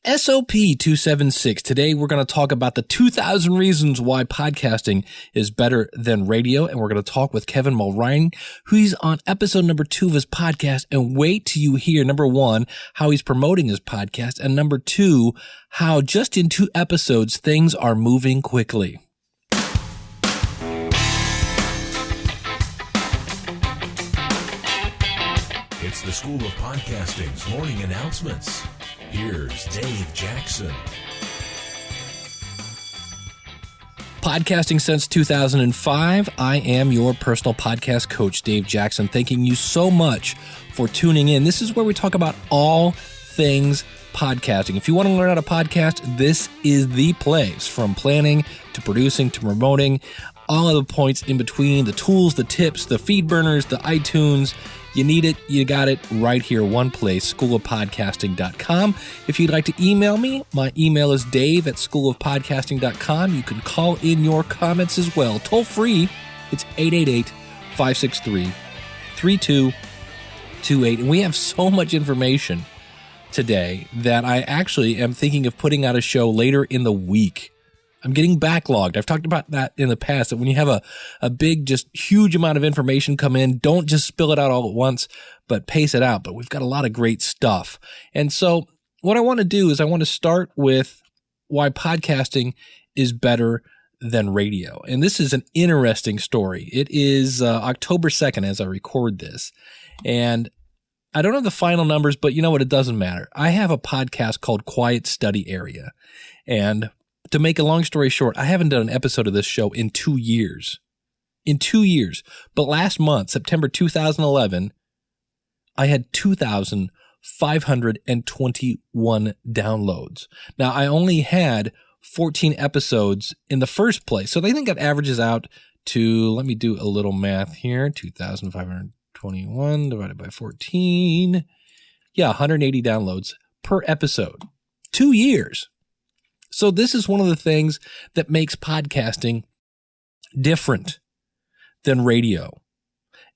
SOP 276. Today we're going to talk about the 2,000 reasons why podcasting is better than radio. And we're going to talk with Kevin Mulroney, who's on episode number 2 of his podcast. And wait till you hear, number 1, how he's promoting his podcast. And number 2, how just in 2 episodes, things are moving quickly. It's the School of Podcasting's morning announcements. Here's Dave Jackson. Podcasting since 2005. I am your personal podcast coach, Dave Jackson. Thanking you so much for tuning in. This is where we talk about all things podcasting. If you want to learn how to podcast, this is the place. From planning to producing to promoting, all of the points in between, the tools, the tips, the feed burners, the iTunes. You need it, you got it right here, one place, schoolofpodcasting.com. If you'd like to email me, my email is dave@schoolofpodcasting.com. You can call in your comments as well. Toll free, it's 888-563-3228. And we have so much information today that I actually am thinking of putting out a show later in the week. I'm getting backlogged. I've talked about that in the past, that when you have a big, just huge amount of information come in, don't just spill it out all at once, but pace it out. But we've got a lot of great stuff. And so what I want to do is I want to start with why podcasting is better than radio. And this is an interesting story. It is October 2nd as I record this. And I don't have the final numbers, but you know what? It doesn't matter. I have a podcast called Quiet Study Area. And to make a long story short, I haven't done an episode of this show in 2 years. In 2 years. But last month, September 2011, I had 2,521 downloads. Now, I only had 14 episodes in the first place. So I think that averages out to, let me do a little math here, 2,521 divided by 14. Yeah, 180 downloads per episode. 2 years. So this is one of the things that makes podcasting different than radio.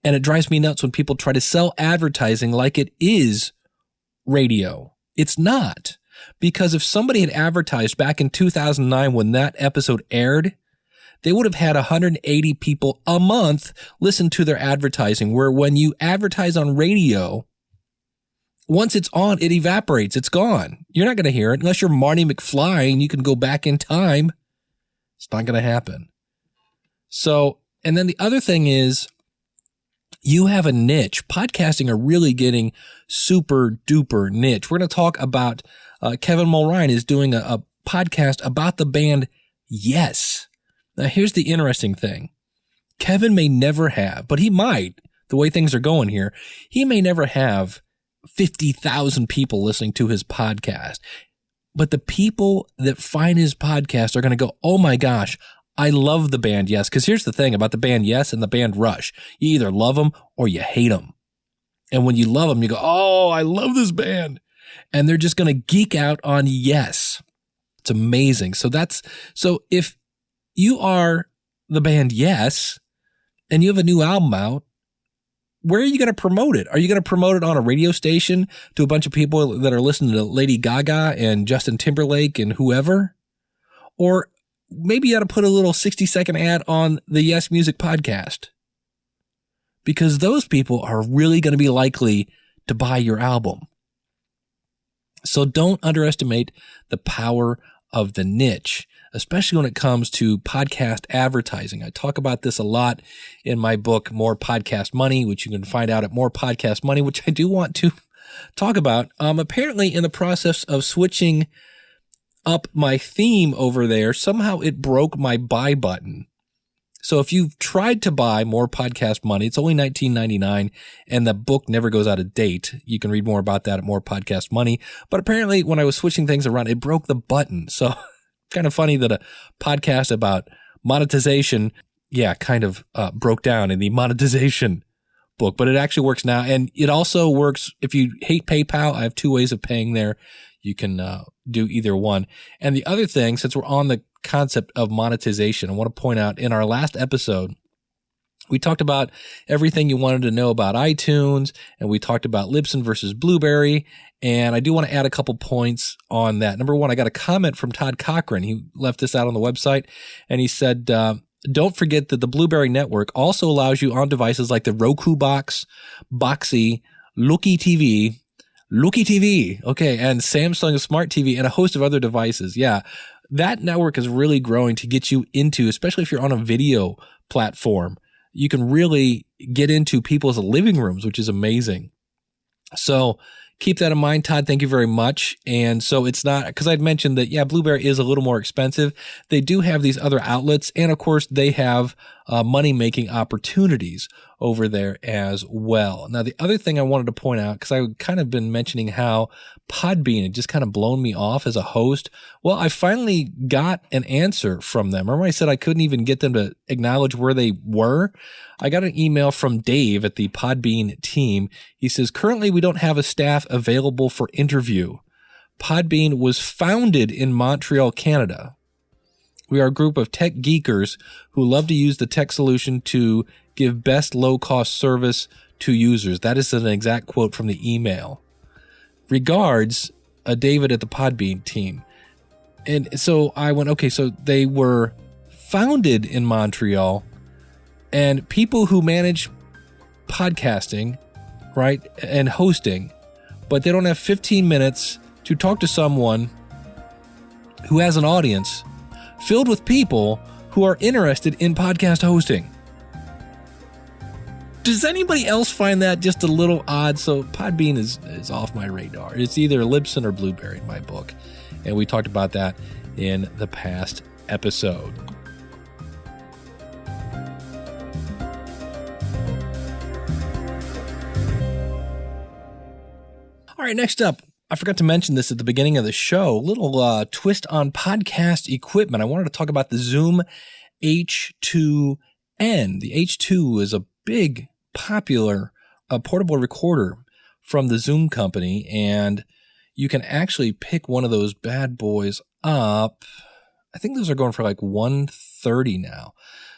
And it drives me nuts when people try to sell advertising like it is radio. It's not. Because if somebody had advertised back in 2009 when that episode aired, they would have had 180 people a month listen to their advertising, where when you advertise on radio, once it's on, it evaporates. It's gone. You're not going to hear it unless you're Marty McFly and you can go back in time. It's not going to happen. So, and then the other thing is you have a niche. Podcasting are really getting super duper niche. We're going to talk about Kevin Mulroney is doing a podcast about the band Yes. Now, here's the interesting thing. Kevin may never have, but he might, the way things are going here, he may never have 50,000 people listening to his podcast. But the people that find his podcast are going to go, oh my gosh, I love the band Yes. Because here's the thing about the band Yes and the band Rush. You either love them or you hate them. And when you love them, you go, oh, I love this band. And they're just going to geek out on Yes. It's amazing. So if you are the band Yes and you have a new album out, where are you going to promote it? Are you going to promote it on a radio station to a bunch of people that are listening to Lady Gaga and Justin Timberlake and whoever? Or maybe you ought to put a little 60-second ad on the Yes Music podcast, because those people are really going to be likely to buy your album. So don't underestimate the power of the niche, especially when it comes to podcast advertising. I talk about this a lot in my book, More Podcast Money, which you can find out at More Podcast Money, which I do want to talk about. Apparently in the process of switching up my theme over there, somehow it broke my buy button. So if you've tried to buy More Podcast Money, it's only $19.99 and the book never goes out of date. You can read more about that at More Podcast Money. But apparently when I was switching things around, it broke the button. So kind of funny that a podcast about monetization, kind of broke down in the monetization book, but it actually works now. And it also works if you hate PayPal. I have 2 ways of paying there. You can do either one. And the other thing, since we're on the concept of monetization, I want to point out in our last episode, We talked about everything you wanted to know about iTunes, and we talked about Libsyn versus Blueberry. And I do want to add a couple points on that. Number one, I got a comment from Todd Cochran. He left this out on the website, and he said, don't forget that the Blueberry network also allows you on devices like the Roku box, Boxee, Looky TV, okay, and Samsung Smart TV, and a host of other devices. Yeah, that network is really growing to get you into, especially if you're on a video platform. You can really get into people's living rooms, which is amazing. So keep that in mind, Todd. Thank you very much. And so it's not, because I'd mentioned that, yeah, Blueberry is a little more expensive. They do have these other outlets. And of course, they have money-making opportunities over there as well. Now, the other thing I wanted to point out, because I've kind of been mentioning how Podbean had just kind of blown me off as a host. Well, I finally got an answer from them. Remember I said I couldn't even get them to acknowledge where they were? I got an email from Dave at the Podbean team. He says, currently we don't have a staff available for interview. Podbean was founded in Montreal, Canada. We are a group of tech geekers who love to use the tech solution to give best low-cost service to users. That is an exact quote from the email. Regards, David at the Podbean team. And so I went, okay, so they were founded in Montreal, and people who manage podcasting, right, and hosting, but they don't have 15 minutes to talk to someone who has an audience filled with people who are interested in podcast hosting. Does anybody else find that just a little odd? So Podbean is off my radar. It's either Libsyn or Blueberry in my book. And we talked about that in the past episode. All right, next up, I forgot to mention this at the beginning of the show, little twist on podcast equipment. I wanted to talk about the Zoom H2N. The H2 is a big, popular portable recorder from the Zoom company, and you can actually pick one of those bad boys up. I think those are going for like $130 now,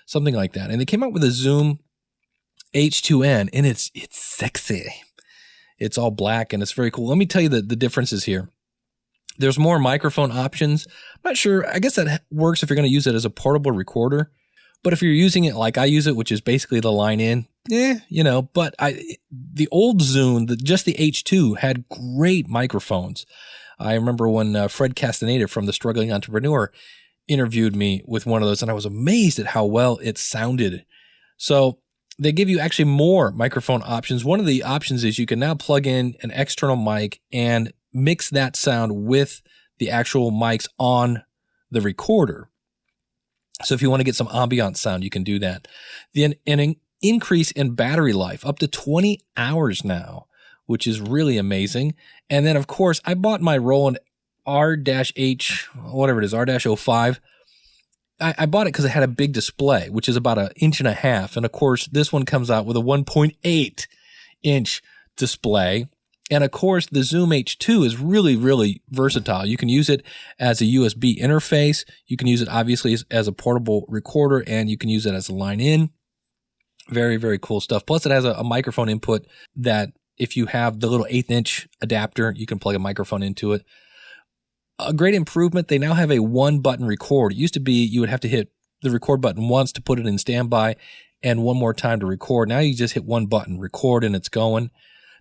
something like that. And they came out with a Zoom H2N, and it's sexy. It's all black, and it's very cool. Let me tell you the differences here. There's more microphone options. I'm not sure. I guess that works if you're going to use it as a portable recorder. But if you're using it like I use it, which is basically the line in, but the old Zoom, just the H2 had great microphones. I remember when Fred Castaneda from The Struggling Entrepreneur interviewed me with one of those, and I was amazed at how well it sounded. So they give you actually more microphone options. One of the options is you can now plug in an external mic and mix that sound with the actual mics on the recorder. So if you want to get some ambient sound, you can do that. Then an increase in battery life, up to 20 hours now, which is really amazing. And then, of course, I bought my Roland R-H, whatever it is, R-05. I bought it because it had a big display, which is about 1.5 inches. And, of course, this one comes out with a 1.8-inch display. And, of course, the Zoom H2 is really, really versatile. You can use it as a USB interface. You can use it, obviously, as a portable recorder, and you can use it as a line in. Very, very cool stuff. Plus, it has a microphone input that if you have the little 1/8-inch adapter, you can plug a microphone into it. A great improvement, they now have a one-button record. It used to be you would have to hit the record button once to put it in standby and one more time to record. Now you just hit one button, record, and it's going.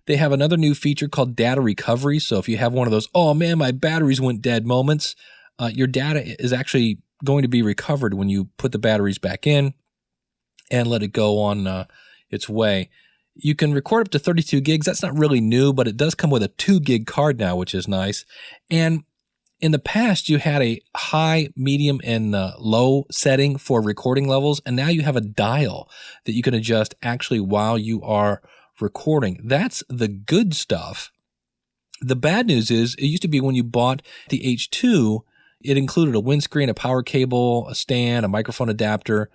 They have another new feature called data recovery. So if you have one of those, oh man, my batteries went dead moments, your data is actually going to be recovered when you put the batteries back in and let it go on its way. You can record up to 32 gigs. That's not really new, but it does come with a 2 gig card now, which is nice. And in the past, you had a high, medium, and low setting for recording levels, and now you have a dial that you can adjust actually while you are recording. That's the good stuff. The bad news is it used to be when you bought the H2, it included a windscreen, a power cable, a stand, a microphone adapter,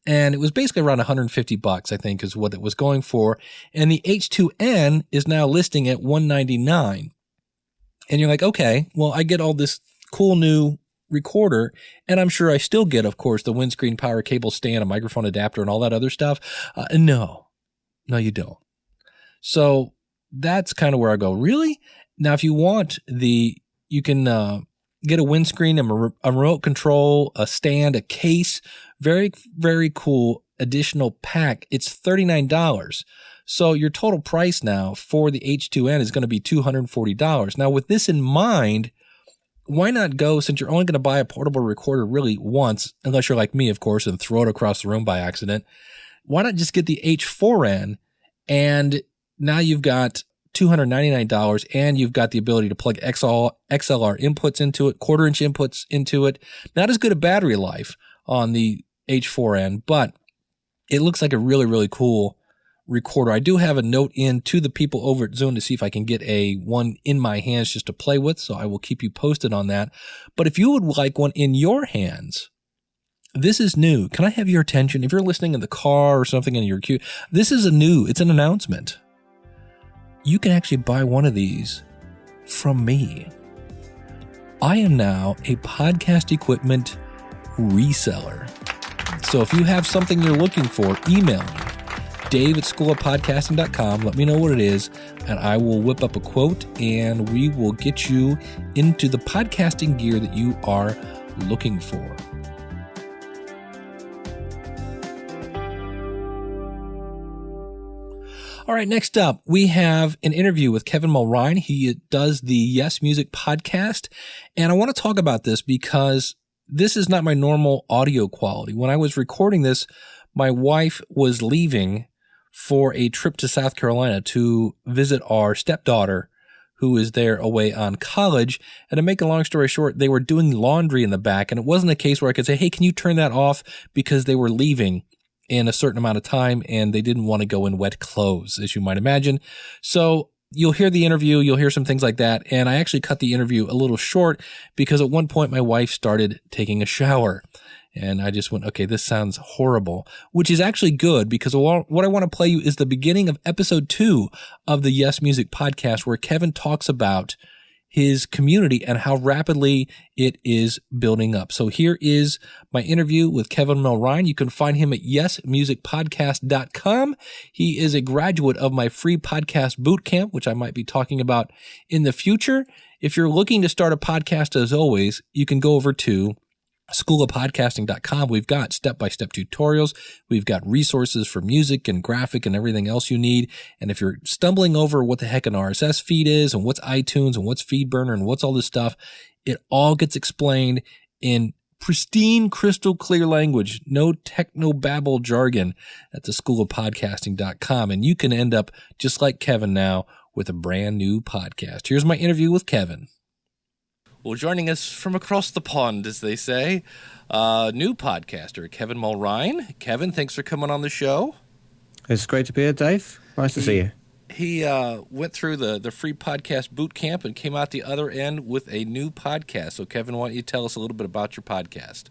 and it was basically around $150, I think, is what it was going for. And the H2N is now listing at $199. And you're like, okay, well, I get all this cool new recorder, and I'm sure I still get, of course, the windscreen power cable stand, a microphone adapter, and all that other stuff. No, you don't. So that's kind of where I go. Really? Now, if you want you can get a windscreen, a remote control, a stand, a case. Very, very cool additional pack. It's $39. So your total price now for the H2N is going to be $240. Now, with this in mind, why not go, since you're only going to buy a portable recorder really once, unless you're like me, of course, and throw it across the room by accident, why not just get the H4N, and now you've got $299, and you've got the ability to plug XLR inputs into it, quarter-inch inputs into it. Not as good a battery life on the H4N, but it looks like a really, really cool recorder. I do have a note in to the people over at Zune to see if I can get one in my hands just to play with, so I will keep you posted on that. But if you would like one in your hands, this is new. Can I have your attention? If you're listening in the car or something in your queue, it's an announcement. You can actually buy one of these from me. I am now a podcast equipment reseller. So if you have something you're looking for, email me, dave@schoolofpodcasting.com. Let me know what it is, and I will whip up a quote, and we will get you into the podcasting gear that you are looking for. All right, next up, we have an interview with Kevin Mulrine. He does the Yes Music podcast, and I want to talk about this because this is not my normal audio quality. When I was recording this, my wife was leaving for a trip to South Carolina to visit our stepdaughter, who is there away on college. And to make a long story short, they were doing laundry in the back, and it wasn't a case where I could say, hey, can you turn that off, because they were leaving in a certain amount of time and they didn't want to go in wet clothes, as you might imagine. So you'll hear the interview, you'll hear some things like that. And I actually cut the interview a little short because at one point my wife started taking a shower. And I just went, okay, this sounds horrible, which is actually good, because what I want to play you is the beginning of episode 2 of the Yes Music podcast, where Kevin talks about his community and how rapidly it is building up. So here is my interview with Kevin Mulrine. You can find him at yesmusicpodcast.com. He is a graduate of my free podcast boot camp, which I might be talking about in the future. If you're looking to start a podcast, as always, you can go over to schoolofpodcasting.com. We've got step-by-step tutorials. We've got resources for music and graphic and everything else you need. And if you're stumbling over what the heck an RSS feed is and what's iTunes and what's FeedBurner and what's all this stuff, it all gets explained in pristine, crystal clear language. No techno-babble jargon at the schoolofpodcasting.com. And you can end up just like Kevin now with a brand new podcast. Here's my interview with Kevin. Well, joining us from across the pond, as they say, new podcaster, Kevin Mulrine. Kevin, thanks for coming on the show. It's great to be here, Dave. Nice to see you. He went through the free podcast boot camp and came out the other end with a new podcast. So, Kevin, why don't you tell us a little bit about your podcast?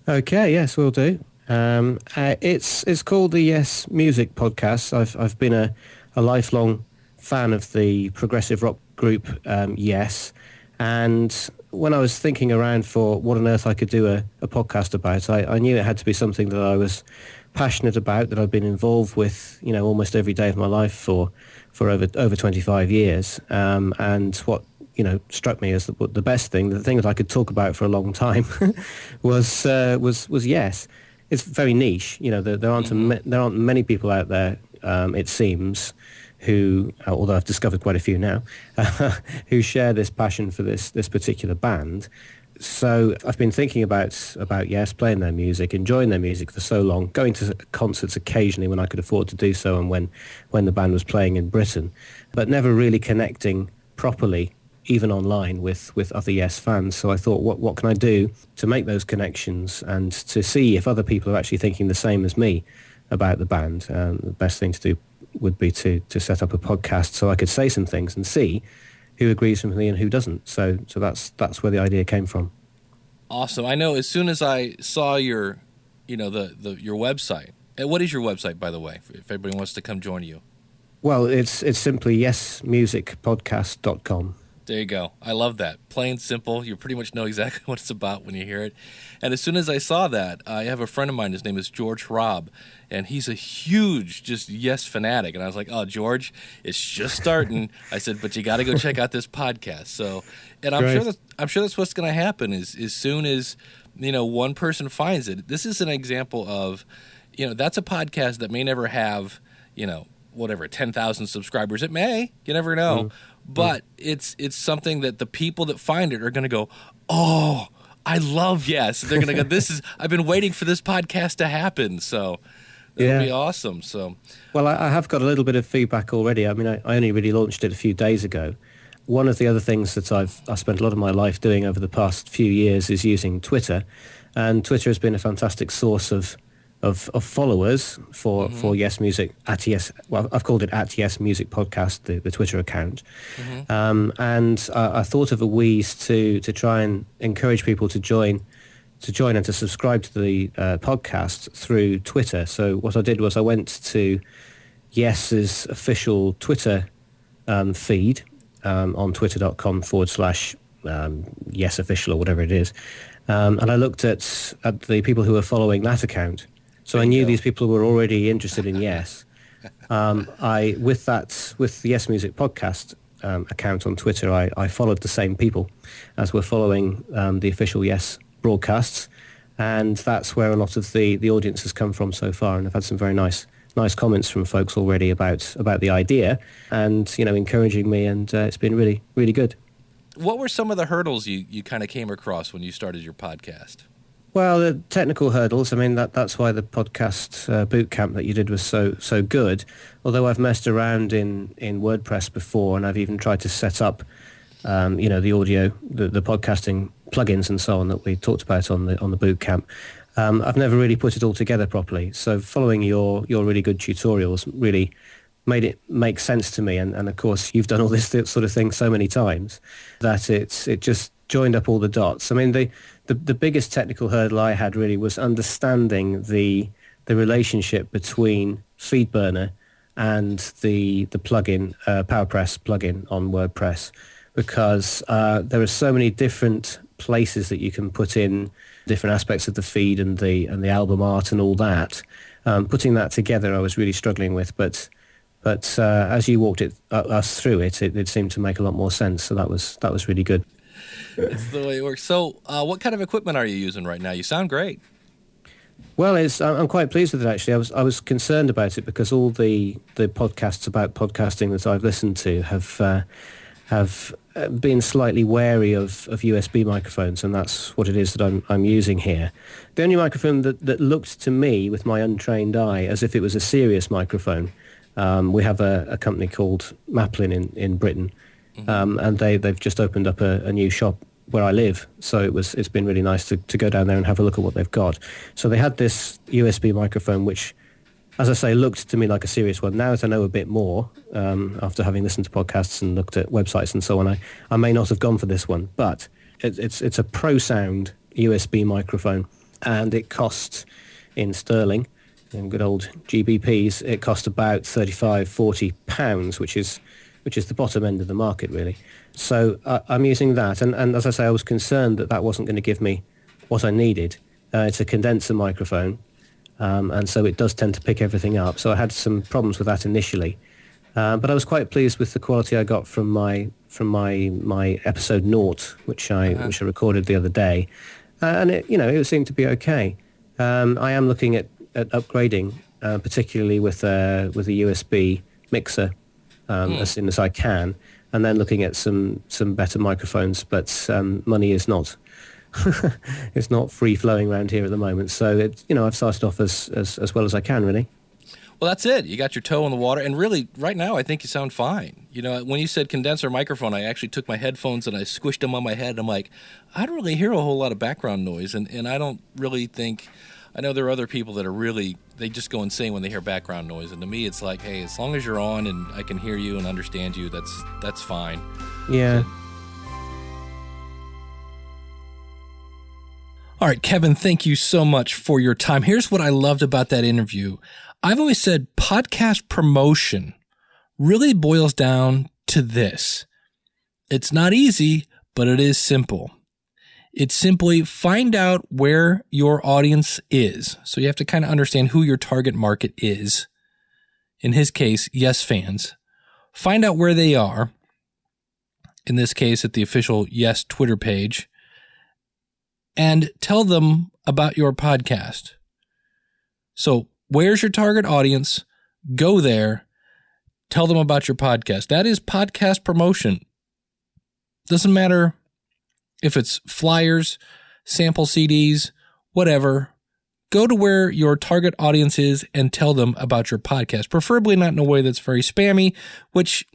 Okay, yes, we'll do. It's called the Yes Music Podcast. I've been a lifelong fan of the progressive rock group Yes. And when I was thinking around for what on earth I could do a podcast about, I knew it had to be something that I was passionate about, that I'd been involved with, almost every day of my life for over 25 years. And what, struck me as the best thing, the thing that I could talk about for a long time was Yes. It's very niche. There aren't many people out there, it seems, who, although I've discovered quite a few now, who share this passion for this particular band. So I've been thinking about Yes, playing their music, enjoying their music for so long, going to concerts occasionally when I could afford to do so and when the band was playing in Britain, but never really connecting properly, even online, with other Yes fans. So I thought, what can I do to make those connections and to see if other people are actually thinking the same as me about the band? The best thing to do would be to set up a podcast so I could say some things and see who agrees with me and who doesn't. So that's where the idea came from. Awesome. I know as soon as I saw your your website. What is your website, by the way, if everybody wants to come join you? Well, it's simply yesmusicpodcast.com. There you go. I love that. Plain simple. You pretty much know exactly what it's about when you hear it. And as soon as I saw that, I have a friend of mine. His name is George Robb, and he's a huge just Yes fanatic. And I was like, "Oh, George, it's just starting." I said, "But you got to go check out this podcast." So, and I'm sure that's what's going to happen. Is as soon as one person finds it. This is an example of, that's a podcast that may never have, whatever 10,000 subscribers. It may. You never know. But it's something that the people that find it are going to go, "Oh, I love Yes." They're going to go, I've been waiting for this podcast to happen. So that'll be awesome. So, well, I have got a little bit of feedback already. I mean, I only really launched it a few days ago. One of the other things that I've spent a lot of my life doing over the past few years is using Twitter, and Twitter has been a fantastic source of followers for Yes Music at Yes. Well, I've called it at Yes Music Podcast, the Twitter account, and I thought of a wheeze to try and encourage people to join and to subscribe to the podcast through Twitter. So what I did was I went to Yes's official Twitter feed on twitter.com/Yes Official or whatever it is, and I looked at the people who were following that account. So I knew these people were already interested in Yes. With the Yes Music Podcast account on Twitter, I followed the same people as were following the official Yes broadcasts, and that's where a lot of the audience has come from so far. And I've had some very nice comments from folks already about the idea, and encouraging me, and it's been really, really good. What were some of the hurdles you kind of came across when you started your podcast? Well, the technical hurdles. I mean, that's why the podcast boot camp that you did was so good. Although I've messed around in WordPress before, and I've even tried to set up, the audio, the podcasting plugins and so on that we talked about on the boot camp. I've never really put it all together properly. So following your really good tutorials really made it make sense to me. And of course, you've done all this sort of thing so many times that it just joined up all the dots. I mean, the biggest technical hurdle I had really was understanding the relationship between FeedBurner and the plugin, PowerPress plugin on WordPress, because there are so many different places that you can put in different aspects of the feed and the album art and all that. Putting that together, I was really struggling with, but as you walked us through it seemed to make a lot more sense. So that was really good. It's the way it works. So, what kind of equipment are you using right now? You sound great. Well, I'm quite pleased with it, actually. I was concerned about it because all the podcasts about podcasting that I've listened to have been slightly wary of USB microphones, and that's what it is that I'm using here. The only microphone that looked to me with my untrained eye as if it was a serious microphone, we have a company called Maplin in Britain, and they've just opened up a new shop where I live, so it's been really nice to go down there and have a look at what they've got. So they had this USB microphone, which, as I say, looked to me like a serious one. Now that I know a bit more, after having listened to podcasts and looked at websites and so on, I may not have gone for this one, but it's a ProSound USB microphone, and it costs, in sterling, in good old GBPs, it cost about £35-40, which is the bottom end of the market, really. So I'm using that, and as I say, I was concerned that wasn't going to give me what I needed. It's a condenser microphone, and so it does tend to pick everything up. So I had some problems with that initially, but I was quite pleased with the quality I got from my episode 0, which I recorded the other day, and it seemed to be okay. I am looking at upgrading, particularly with a USB mixer, as soon as I can, and then looking at some better microphones. But money is not it's not free flowing around here at the moment. So I've started off as well as I can, really. Well, that's it. You got your toe in the water, and really, right now, I think you sound fine. When you said condenser microphone, I actually took my headphones and I squished them on my head. I'm like, I don't really hear a whole lot of background noise, and I don't really think. I know there are other people that are really, they just go insane when they hear background noise. And to me, it's like, hey, as long as you're on and I can hear you and understand you, that's fine. Yeah. All right, Kevin, thank you so much for your time. Here's what I loved about that interview. I've always said podcast promotion really boils down to this. It's not easy, but it is simple. It's simply find out where your audience is. So you have to kind of understand who your target market is. In his case, Yes fans. Find out where they are. In this case, at the official Yes Twitter page. And tell them about your podcast. So where's your target audience? Go there. Tell them about your podcast. That is podcast promotion. Doesn't matter if it's flyers, sample CDs, whatever. Go to where your target audience is and tell them about your podcast. Preferably not in a way that's very spammy, which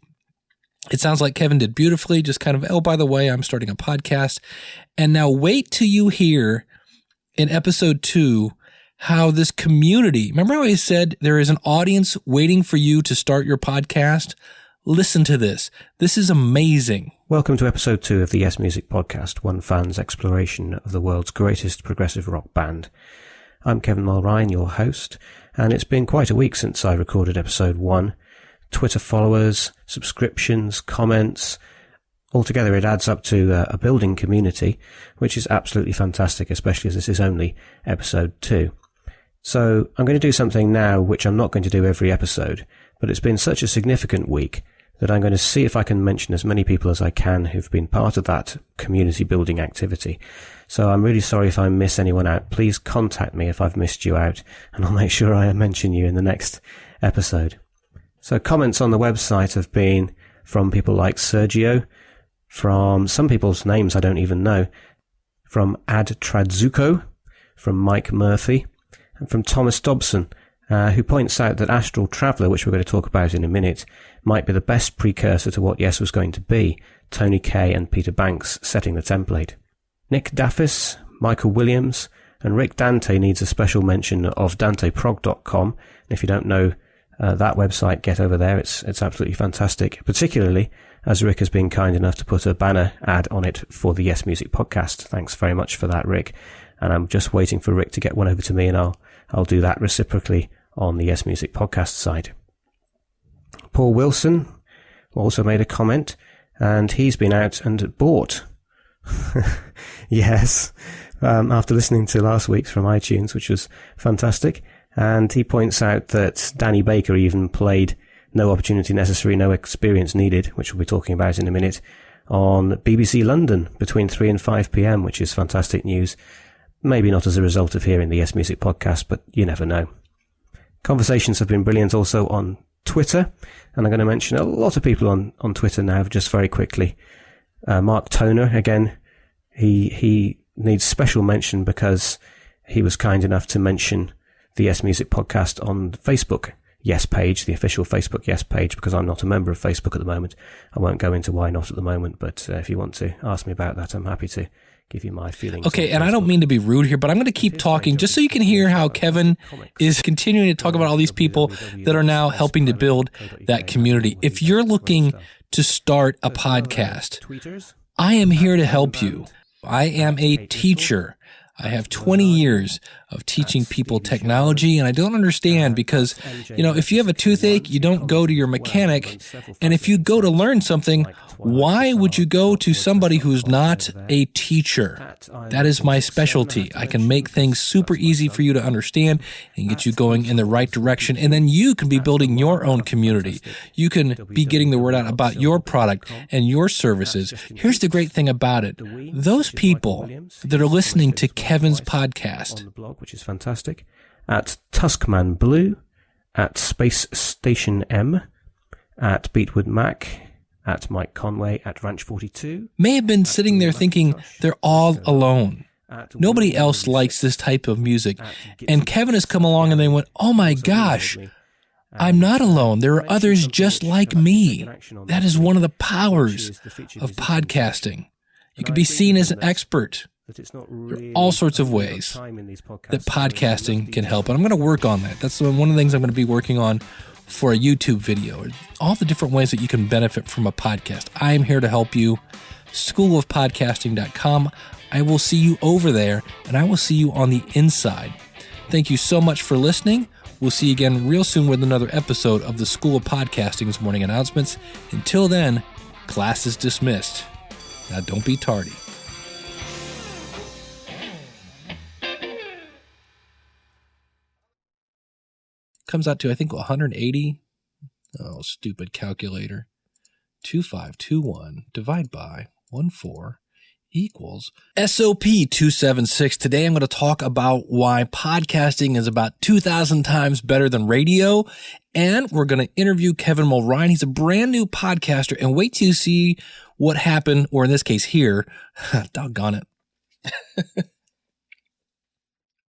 it sounds like Kevin did beautifully. Just kind of, oh, by the way, I'm starting a podcast. And now wait till you hear in episode 2 how this community, remember how I said there is an audience waiting for you to start your podcast? Listen to this. This is amazing. Welcome to episode 2 of the Yes Music Podcast, one fan's exploration of the world's greatest progressive rock band. I'm Kevin Mulrine, your host, and it's been quite a week since I recorded episode 1. Twitter followers, subscriptions, comments, altogether it adds up to a building community, which is absolutely fantastic, especially as this is only episode 2. So I'm going to do something now which I'm not going to do every episode, but it's been such a significant week that I'm going to see if I can mention as many people as I can who've been part of that community building activity. So I'm really sorry if I miss anyone out. Please contact me if I've missed you out, and I'll make sure I mention you in the next episode. So comments on the website have been from people like Sergio, from some people's names I don't even know, from Ad Tradzuko, from Mike Murphy, and from Thomas Dobson, who points out that Astral Traveller, which we're going to talk about in a minute, might be the best precursor to what Yes was going to be, Tony Kaye and Peter Banks setting the template. Nick Daffis, Michael Williams, and Rick Dante needs a special mention of DanteProg.com. And if you don't know that website, get over there. It's absolutely fantastic, particularly as Rick has been kind enough to put a banner ad on it for the Yes Music Podcast. Thanks very much for that, Rick. And I'm just waiting for Rick to get one over to me, and I'll do that reciprocally on the Yes Music Podcast side. Paul Wilson also made a comment, and he's been out and bought. Yes, after listening to last week's from iTunes, which was fantastic. And he points out that Danny Baker even played No Opportunity Necessary, No Experience Needed, which we'll be talking about in a minute, on BBC London between 3 and 5 p.m, which is fantastic news. Maybe not as a result of hearing the Yes Music Podcast, but you never know. Conversations have been brilliant also on Twitter, and I'm going to mention a lot of people on Twitter now, just very quickly. Mark Toner, again, he needs special mention because he was kind enough to mention the Yes Music Podcast on the Facebook Yes page, the official Facebook Yes page, because I'm not a member of Facebook at the moment. I won't go into why not at the moment, but if you want to ask me about that, I'm happy to give you my feelings. Okay, and I don't mean to be rude here, but I'm going to keep talking just so you can hear how Kevin is continuing to talk about all these people that are now helping to build that community. If you're looking to start a podcast, I am here to help you. I am a teacher. I have 20 years of teaching people technology, and I don't understand because, if you have a toothache, you don't go to your mechanic, and if you go to learn something, why would you go to somebody who's not a teacher? That is my specialty. I can make things super easy for you to understand and get you going in the right direction, and then you can be building your own community. You can be getting the word out about your product and your services. Here's the great thing about it. Those people that are listening to Kevin's podcast, which is fantastic, at Tuskman Blue, at Space Station M, at Beatwood Mac, at Mike Conway, at Ranch 42, may have been sitting there thinking they're all alone. Nobody else likes this type of music. And Kevin has come along and they went, oh my gosh, I'm not alone. There are others just like me. That is one of the powers of podcasting. You can be seen as an expert. There are all sorts of ways that podcasting can help. And I'm going to work on that. That's one of the things I'm going to be working on for a YouTube video. All the different ways that you can benefit from a podcast. I am here to help you. Schoolofpodcasting.com. I will see you over there, and I will see you on the inside. Thank you so much for listening. We'll see you again real soon with another episode of the School of Podcasting's morning announcements. Until then, Class is dismissed. Now don't be tardy. Comes out to, I think, 180. Oh, stupid calculator. 2521 divide by 14 equals SOP 276. Today I'm going to talk about why podcasting is about 2,000 times better than radio. And we're going to interview Kevin Mulrine. He's a brand new podcaster. And wait till you see what happened, or in this case here, doggone it.